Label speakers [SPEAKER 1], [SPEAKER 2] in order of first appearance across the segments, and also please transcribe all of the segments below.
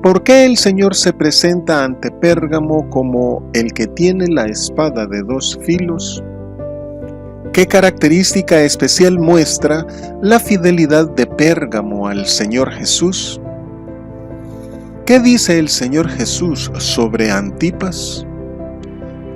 [SPEAKER 1] ¿Por qué el Señor se presenta ante Pérgamo como el que tiene la espada de dos filos? ¿Qué característica especial muestra la fidelidad de Pérgamo al Señor Jesús? ¿Qué dice el Señor Jesús sobre Antipas?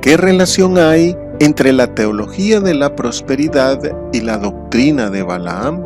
[SPEAKER 1] ¿Qué relación hay entre la teología de la prosperidad y la doctrina de Balaam?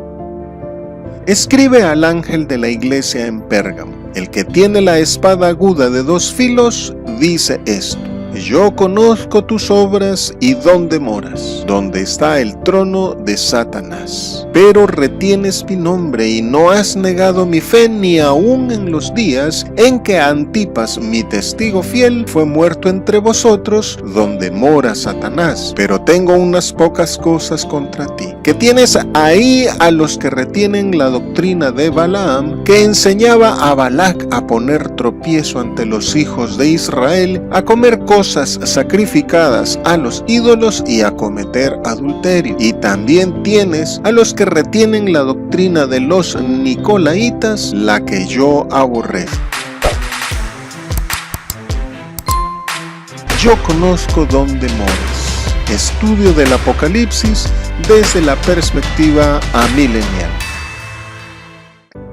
[SPEAKER 1] Escribe al ángel de la iglesia en Pérgamo: el que tiene la espada aguda de dos filos dice esto: yo conozco tus obras y dónde moras, donde está el trono de Satanás. Pero retienes mi nombre y no has negado mi fe ni aun en los días en que Antipas, mi testigo fiel, fue muerto entre vosotros, donde mora Satanás. Pero tengo unas pocas cosas contra ti, que tienes ahí a los que retienen la doctrina de Balaam, que enseñaba a Balac a poner tropiezo ante los hijos de Israel, a comer cosas sacrificadas a los ídolos y a cometer adulterio. Y también tienes a los que retienen la doctrina de los Nicolaitas, la que yo aborrezco. Yo conozco dónde moras. Estudio del Apocalipsis desde la perspectiva amilenial.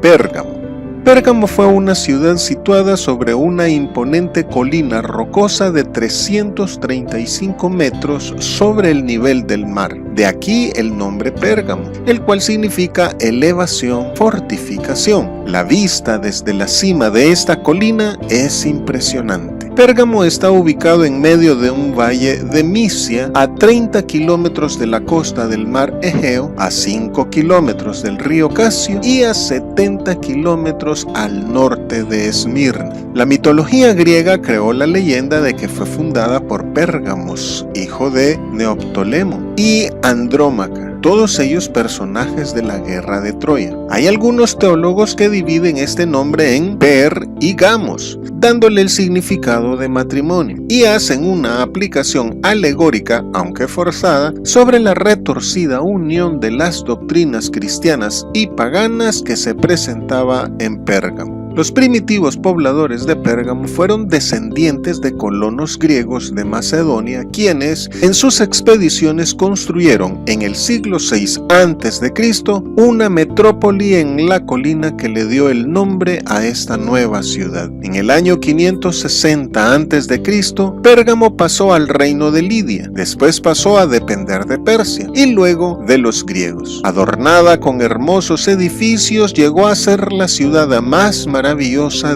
[SPEAKER 1] Pérgamo. Pérgamo fue una ciudad situada sobre una imponente colina rocosa de 335 metros sobre el nivel del mar. De aquí el nombre Pérgamo, el cual significa elevación, fortificación. La vista desde la cima de esta colina es impresionante. Pérgamo está ubicado en medio de un valle de Misia, a 30 kilómetros de la costa del mar Egeo, a 5 kilómetros del río Casio y a 70 kilómetros al norte de Esmirna. La mitología griega creó la leyenda de que fue fundada por Pérgamos, hijo de Neoptólemo, y Andrómaca, todos ellos personajes de la guerra de Troya. Hay algunos teólogos que dividen este nombre en Per y Gamos, dándole el significado de matrimonio, y hacen una aplicación alegórica, aunque forzada, sobre la retorcida unión de las doctrinas cristianas y paganas que se presentaba en Pérgamo. Los primitivos pobladores de Pérgamo fueron descendientes de colonos griegos de Macedonia, quienes en sus expediciones construyeron en el siglo VI a.C. una metrópoli en la colina que le dio el nombre a esta nueva ciudad. En el año 560 a.C., Pérgamo pasó al reino de Lidia, después pasó a depender de Persia y luego de los griegos. Adornada con hermosos edificios, llegó a ser la ciudad más maravillosa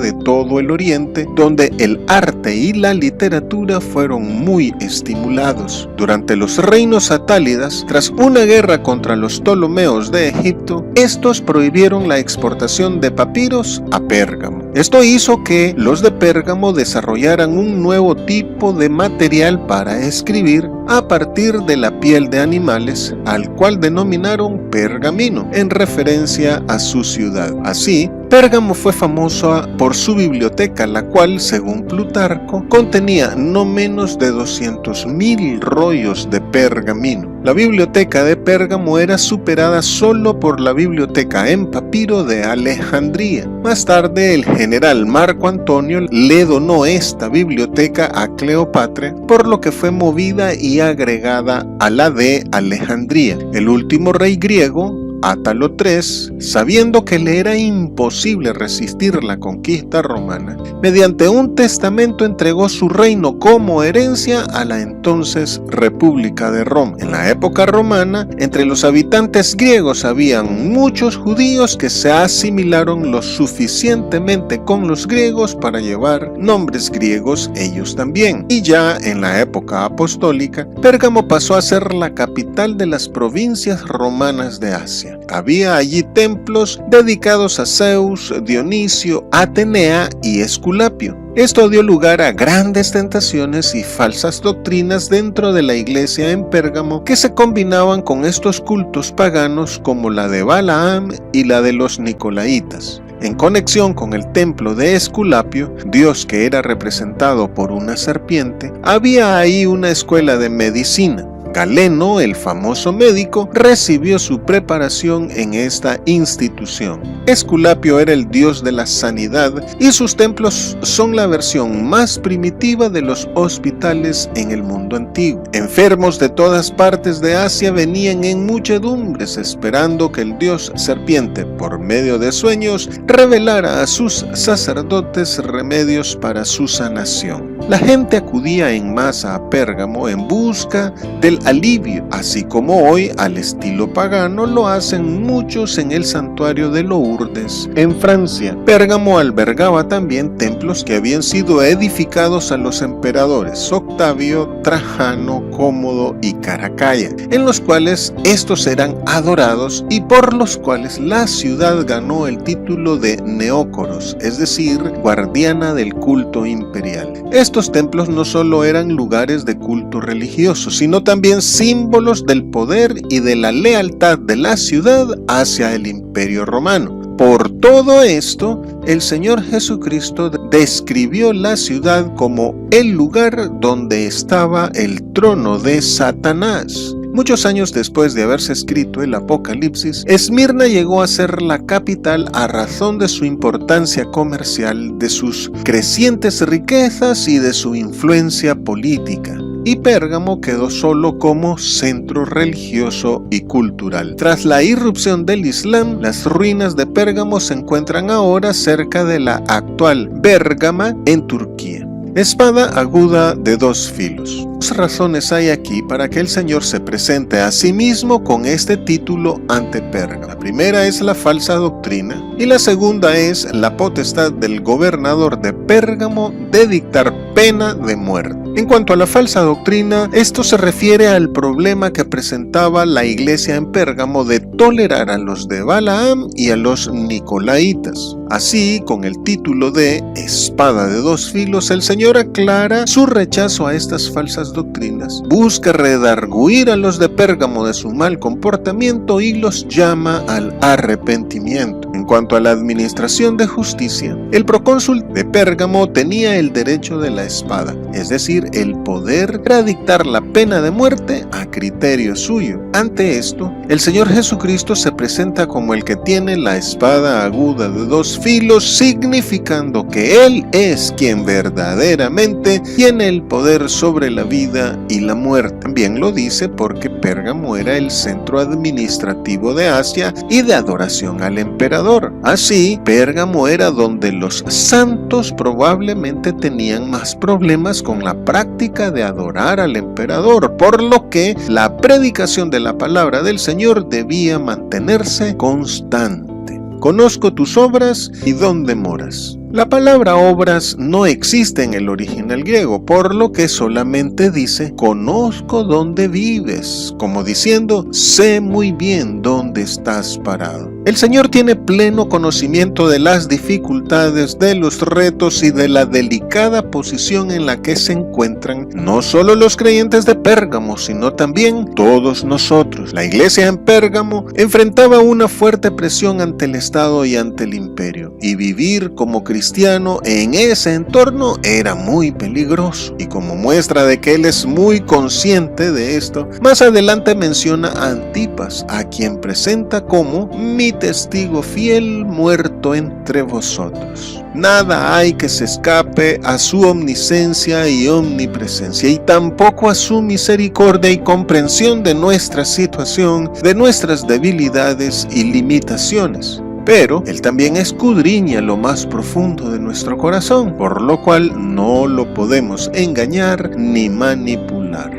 [SPEAKER 1] de todo el Oriente, donde el arte y la literatura fueron muy estimulados. Durante los reinos atálidas, tras una guerra contra los Ptolomeos de Egipto, estos prohibieron la exportación de papiros a Pérgamo. Esto hizo que los de Pérgamo desarrollaran un nuevo tipo de material para escribir a partir de la piel de animales, al cual denominaron pergamino, en referencia a su ciudad. Así, Pérgamo fue famosa por su biblioteca, la cual, según Plutarco, contenía no menos de 200.000 rollos de pergamino. La biblioteca de Pérgamo era superada solo por la biblioteca en papiro de Alejandría. Más tarde, el general Marco Antonio le donó esta biblioteca a Cleopatra, por lo que fue movida y agregada a la de Alejandría. El último rey griego, Átalo III, sabiendo que le era imposible resistir la conquista romana, mediante un testamento entregó su reino como herencia a la entonces República de Roma. En la época romana, entre los habitantes griegos habían muchos judíos que se asimilaron lo suficientemente con los griegos para llevar nombres griegos ellos también. Y ya en la época apostólica, Pérgamo pasó a ser la capital de las provincias romanas de Asia. Había allí templos dedicados a Zeus, Dionisio, Atenea y Esculapio. Esto dio lugar a grandes tentaciones y falsas doctrinas dentro de la iglesia en Pérgamo que se combinaban con estos cultos paganos como la de Balaam y la de los Nicolaitas. En conexión con el templo de Esculapio, dios que era representado por una serpiente, había ahí una escuela de medicina. Galeno, el famoso médico, recibió su preparación en esta institución. Esculapio era el dios de la sanidad y sus templos son la versión más primitiva de los hospitales en el mundo antiguo. Enfermos de todas partes de Asia venían en muchedumbres esperando que el dios serpiente, por medio de sueños, revelara a sus sacerdotes remedios para su sanación. La gente acudía en masa a Pérgamo en busca del alivio, así como hoy, al estilo pagano, lo hacen muchos en el santuario de Lourdes, en Francia. Pérgamo albergaba también templos que habían sido edificados a los emperadores Octavio, Trajano, Cómodo y Caracalla, en los cuales estos eran adorados y por los cuales la ciudad ganó el título de Neócoros, es decir, guardiana del culto imperial. Estos templos no solo eran lugares de culto religioso, sino también símbolos del poder y de la lealtad de la ciudad hacia el Imperio Romano. Por todo esto, el Señor Jesucristo describió la ciudad como el lugar donde estaba el trono de Satanás. Muchos años después de haberse escrito el Apocalipsis, Esmirna llegó a ser la capital a razón de su importancia comercial, de sus crecientes riquezas y de su influencia política. Y Pérgamo quedó solo como centro religioso y cultural. Tras la irrupción del Islam, las ruinas de Pérgamo se encuentran ahora cerca de la actual Bérgama en Turquía. Espada aguda de dos filos. Dos razones hay aquí para que el Señor se presente a sí mismo con este título ante Pérgamo. La primera es la falsa doctrina y la segunda es la potestad del gobernador de Pérgamo de dictar pena de muerte. En cuanto a la falsa doctrina, esto se refiere al problema que presentaba la iglesia en Pérgamo de tolerar a los de Balaam y a los Nicolaitas. Así, con el título de Espada de dos filos, el Señor aclara su rechazo a estas falsas doctrinas, busca redarguir a los de Pérgamo de su mal comportamiento y los llama al arrepentimiento. En cuanto a la administración de justicia, el procónsul de Pérgamo tenía el derecho de la espada, es decir, el poder para dictar la pena de muerte a criterio suyo. Ante esto, el Señor Jesucristo se presenta como el que tiene la espada aguda de dos filos, significando que Él es quien verdaderamente tiene el poder sobre la vida y la muerte. También lo dice porque Pérgamo era el centro administrativo de Asia y de adoración al emperador. Así, Pérgamo era donde los santos probablemente tenían más problemas con la práctica de adorar al emperador, por lo que la predicación de la palabra del Señor debía mantenerse constante. Conozco tus obras y dónde moras. La palabra obras no existe en el original griego, por lo que solamente dice conozco dónde vives, como diciendo sé muy bien dónde estás parado. El Señor tiene pleno conocimiento de las dificultades, de los retos y de la delicada posición en la que se encuentran no solo los creyentes de Pérgamo, sino también todos nosotros. La iglesia en Pérgamo enfrentaba una fuerte presión ante el Estado y ante el imperio, y vivir como cristiano en ese entorno era muy peligroso. Y como muestra de que él es muy consciente de esto, más adelante menciona a Antipas, a quien presenta como mi testigo fiel muerto entre vosotros. Nada hay que se escape a su omniscencia y omnipresencia, y tampoco a su misericordia y comprensión de nuestra situación, de nuestras debilidades y limitaciones. Pero Él también escudriña lo más profundo de nuestro corazón, por lo cual no lo podemos engañar ni manipular.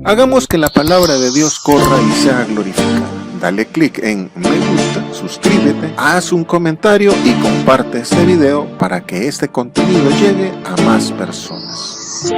[SPEAKER 1] Hagamos que la palabra de Dios corra y sea glorificada. Dale clic en me gusta, suscríbete, haz un comentario y comparte este video para que este contenido llegue a más personas.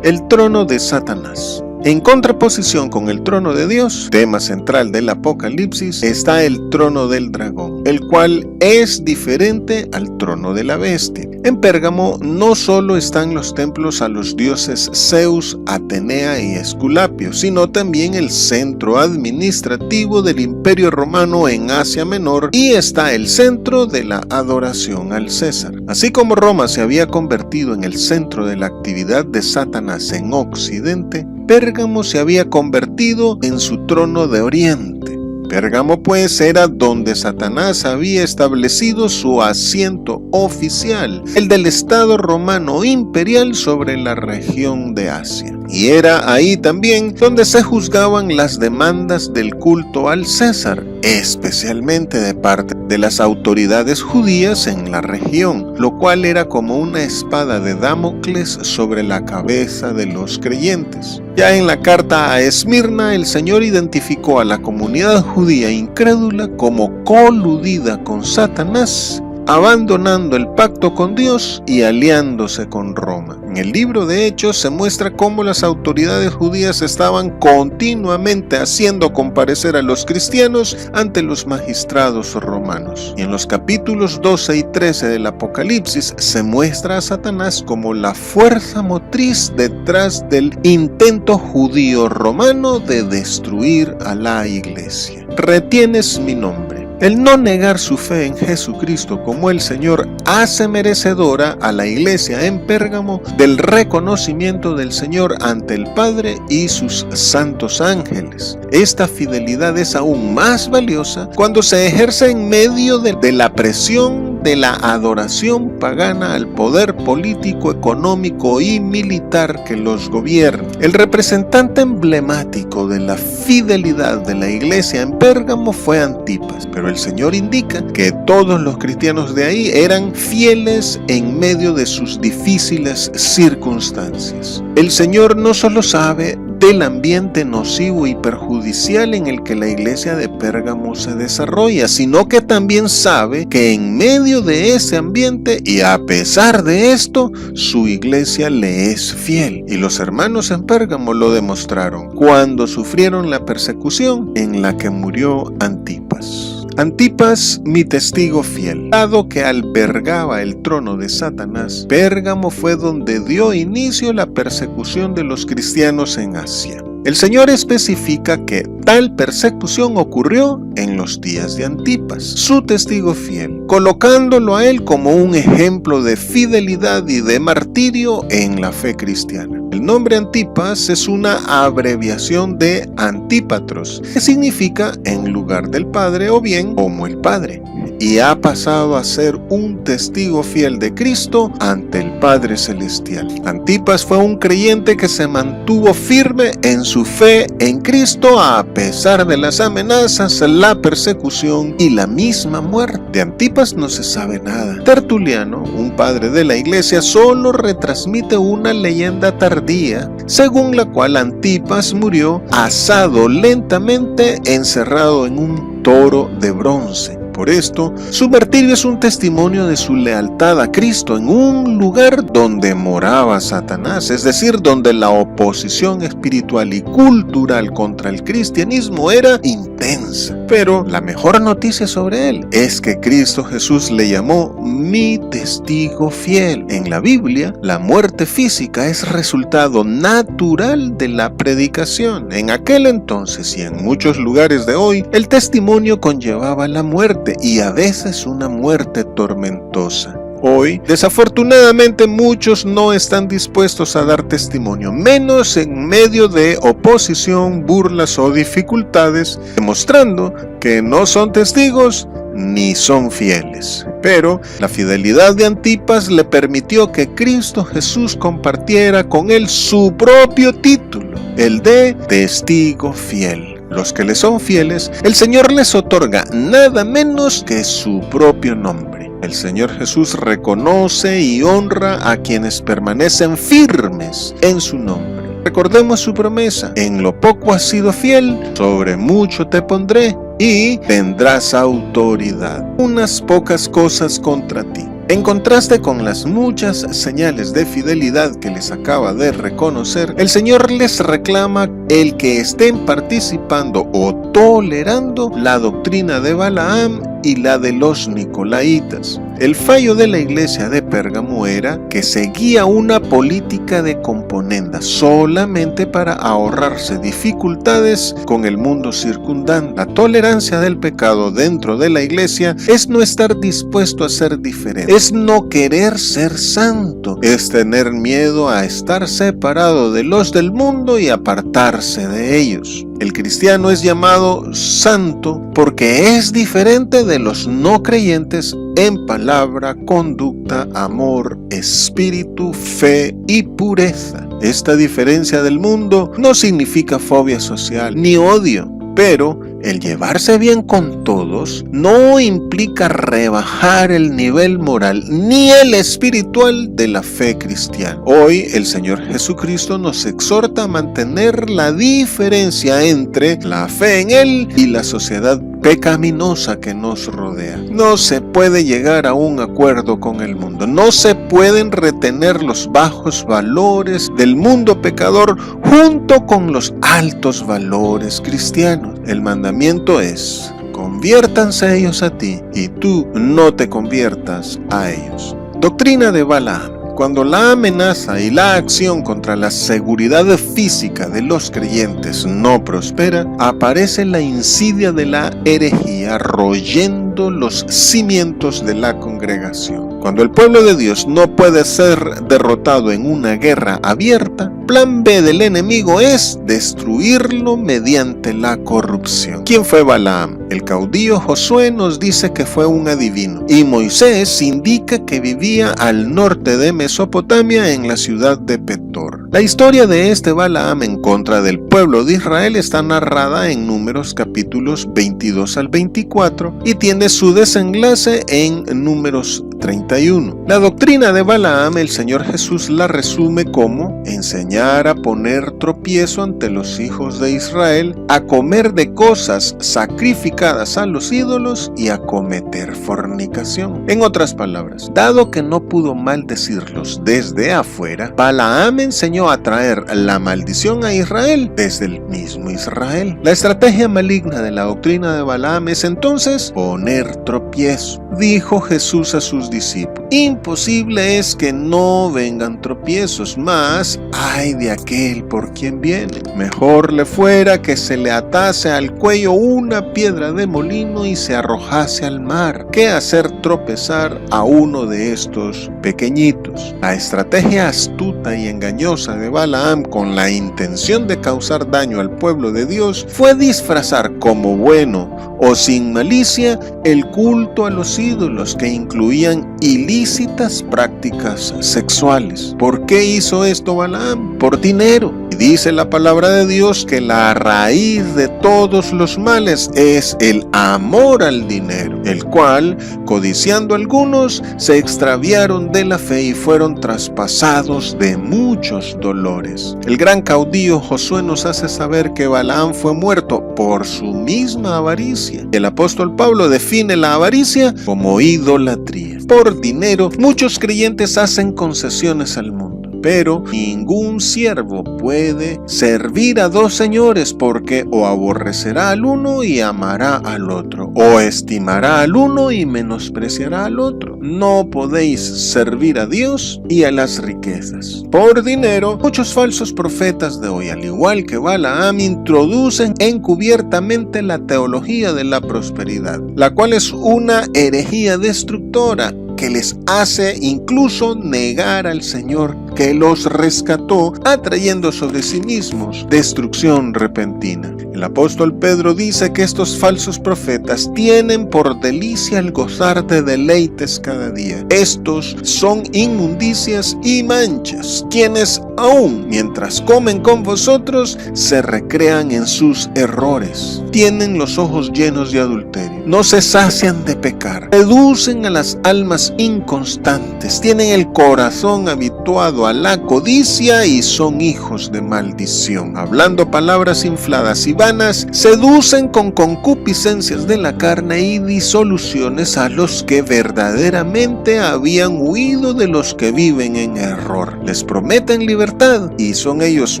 [SPEAKER 1] El trono de Satanás. En contraposición con el trono de Dios, tema central del Apocalipsis, está el trono del dragón. el cual es diferente al trono de la bestia. En Pérgamo no solo están los templos a los dioses Zeus, Atenea y Esculapio, sino también el centro administrativo del Imperio Romano en Asia Menor, y está el centro de la adoración al César. Así como Roma se había convertido en el centro de la actividad de Satanás en Occidente, Pérgamo se había convertido en su trono de Oriente. Pérgamo pues era donde Satanás había establecido su asiento oficial, el del Estado romano imperial sobre la región de Asia. Y era ahí también donde se juzgaban las demandas del culto al César, especialmente de parte de las autoridades judías en la región, lo cual era como una espada de Damocles sobre la cabeza de los creyentes. Ya en la carta a Esmirna, el Señor identificó a la comunidad judía incrédula como coludida con Satanás, abandonando el pacto con Dios y aliándose con Roma. En el libro de Hechos se muestra cómo las autoridades judías estaban continuamente haciendo comparecer a los cristianos ante los magistrados romanos. Y en los capítulos 12 y 13 del Apocalipsis se muestra a Satanás como la fuerza motriz detrás del intento judío romano de destruir a la iglesia. Retienes mi nombre. El no negar su fe en Jesucristo como el Señor hace merecedora a la iglesia en Pérgamo del reconocimiento del Señor ante el Padre y sus santos ángeles. Esta fidelidad es aún más valiosa cuando se ejerce en medio de la presión de la adoración pagana al poder político, económico y militar que los gobierna. El representante emblemático de la fidelidad de la iglesia en Pérgamo fue Antipas, pero el Señor indica que todos los cristianos de ahí eran fieles en medio de sus difíciles circunstancias. El Señor no solo sabe del ambiente nocivo y perjudicial en el que la iglesia de Pérgamo se desarrolla, sino que también sabe que en medio de ese ambiente y a pesar de esto, su iglesia le es fiel. Y los hermanos en Pérgamo lo demostraron cuando sufrieron la persecución en la que murió Antipas. Antipas, mi testigo fiel, dado que albergaba el trono de Satanás, Pérgamo fue donde dio inicio la persecución de los cristianos en Asia. El Señor especifica que tal persecución ocurrió en los días de Antipas, su testigo fiel, colocándolo a él como un ejemplo de fidelidad y de martirio en la fe cristiana. El nombre Antipas es una abreviación de Antípatros, que significa en lugar del Padre o bien como el Padre, y ha pasado a ser un testigo fiel de Cristo ante el Padre Celestial. Antipas fue un creyente que se mantuvo firme en su fe en Cristo a pesar de las amenazas, la persecución y la misma muerte. De Antipas no se sabe nada. Tertuliano, un padre de la iglesia, solo retransmite una leyenda tardía, según la cual Antipas murió asado lentamente encerrado en un toro de bronce. Por esto, su martirio es un testimonio de su lealtad a Cristo en un lugar donde moraba Satanás, es decir, donde la oposición espiritual y cultural contra el cristianismo era intensa. Pero la mejor noticia sobre él es que Cristo Jesús le llamó mi testigo fiel. En la Biblia, la muerte física es resultado natural de la predicación. En aquel entonces y en muchos lugares de hoy, el testimonio conllevaba la muerte, y a veces una muerte tormentosa. Hoy, desafortunadamente, muchos no están dispuestos a dar testimonio, menos en medio de oposición, burlas o dificultades, demostrando que no son testigos ni son fieles. Pero la fidelidad de Antipas le permitió que Cristo Jesús compartiera con él su propio título, el de testigo fiel. Los que le son fieles, el Señor les otorga nada menos que su propio nombre. El Señor Jesús reconoce y honra a quienes permanecen firmes en su nombre. Recordemos su promesa: en lo poco has sido fiel, sobre mucho te pondré y tendrás autoridad. Unas pocas cosas contra ti. En contraste con las muchas señales de fidelidad que les acaba de reconocer, el Señor les reclama el que estén participando o tolerando la doctrina de Balaam y la de los Nicolaitas. El fallo de la iglesia de Pérgamo era que seguía una política de componenda solamente para ahorrarse dificultades con el mundo circundante. La tolerancia del pecado dentro de la iglesia es no estar dispuesto a ser diferente, es no querer ser santo, es tener miedo a estar separado de los del mundo y apartarse de ellos. El cristiano es llamado santo porque es diferente de los no creyentes en palabra, conducta, amor, espíritu, fe y pureza. Esta diferencia del mundo no significa fobia social ni odio, pero el llevarse bien con todos no implica rebajar el nivel moral ni el espiritual de la fe cristiana. Hoy el Señor Jesucristo nos exhorta a mantener la diferencia entre la fe en Él y la sociedad pecaminosa que nos rodea. No se puede llegar a un acuerdo con el mundo. No se pueden retener los bajos valores del mundo pecador junto con los altos valores cristianos. El mandamiento es: conviértanse ellos a ti y tú no te conviertas a ellos. Doctrina de Balaam. Cuando la amenaza y la acción contra la seguridad física de los creyentes no prospera, aparece la insidia de la herejía royendo los cimientos de la congregación. Cuando el pueblo de Dios no puede ser derrotado en una guerra abierta, plan B del enemigo es destruirlo mediante la corrupción. ¿Quién fue Balaam? El caudillo Josué nos dice que fue un adivino, y Moisés indica que vivía al norte de Mesopotamia en la ciudad de Petor. La historia de este Balaam en contra del pueblo de Israel está narrada en Números capítulos 22 al 24 y tiene su desenlace en Números 31. La doctrina de Balaam, el Señor Jesús la resume como enseñar a poner tropiezo ante los hijos de Israel, a comer de cosas sacrificadas a los ídolos y a cometer fornicación. En otras palabras, dado que no pudo maldecirlos desde afuera, Balaam enseñó a traer la maldición a Israel desde el mismo Israel. La estrategia maligna de la doctrina de Balaam es entonces poner tropiezo. Dijo Jesús a sus discípulos: imposible es que no vengan tropiezos, mas ay de aquel por quien viene. Mejor le fuera que se le atase al cuello una piedra de molino y se arrojase al mar, que hacer tropezar a uno de estos pequeñitos. La estrategia astuta y engañosa de Balaam, con la intención de causar daño al pueblo de Dios, fue disfrazar como bueno o sin malicia el culto a los ídolos, que incluían ilícitas prácticas sexuales. ¿Por qué hizo esto Balaam? Por dinero. Y dice la palabra de Dios que la raíz de todos los males es el amor al dinero, el cual, codiciando algunos, se extraviaron de la fe y fueron traspasados de muchos dolores. El gran caudillo Josué nos hace saber que Balaam fue muerto por su misma avaricia. El apóstol Pablo define la avaricia como idolatría. Por dinero, muchos creyentes hacen concesiones al mundo, pero ningún siervo puede servir a dos señores, porque o aborrecerá al uno y amará al otro, o estimará al uno y menospreciará al otro. No podéis servir a Dios y a las riquezas. Por dinero, muchos falsos profetas de hoy, al igual que Balaam, introducen encubiertamente la teología de la prosperidad, la cual es una herejía destructora que les hace incluso negar al Señor que los rescató, atrayendo sobre sí mismos destrucción repentina. El apóstol Pedro dice que estos falsos profetas tienen por delicia el gozar de deleites cada día. Estos son inmundicias y manchas, quienes aún mientras comen con vosotros se recrean en sus errores. Tienen los ojos llenos de adulterio, no se sacian de pecar, seducen a las almas inconstantes, tienen el corazón habituado a la codicia y son hijos de maldición. Hablando palabras infladas y vanas, seducen con concupiscencias de la carne y disoluciones a los que verdaderamente habían huido de los que viven en error. Les prometen libertad y son ellos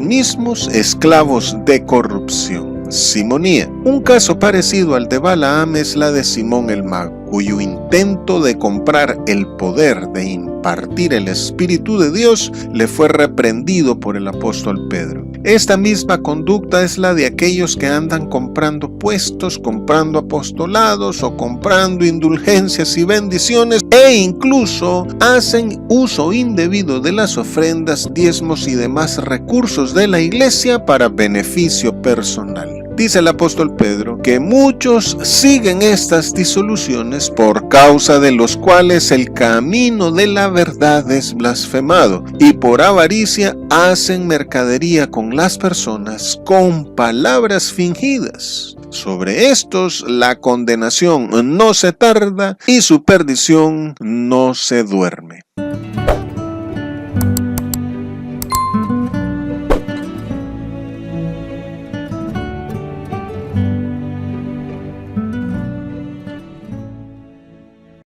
[SPEAKER 1] mismos esclavos de corrupción. simonía. Un caso parecido al de Balaam es la de Simón el mago, cuyo intento de comprar el poder de impartir el Espíritu de Dios le fue reprendido por el apóstol Pedro. Esta misma conducta es la de aquellos que andan comprando puestos, comprando apostolados o comprando indulgencias y bendiciones, e incluso hacen uso indebido de las ofrendas, diezmos y demás recursos de la iglesia para beneficio personal. Dice el apóstol Pedro que muchos siguen estas disoluciones por causa de los cuales el camino de la verdad es blasfemado, y por avaricia hacen mercadería con las personas con palabras fingidas. Sobre estos la condenación no se tarda y su perdición no se duerme.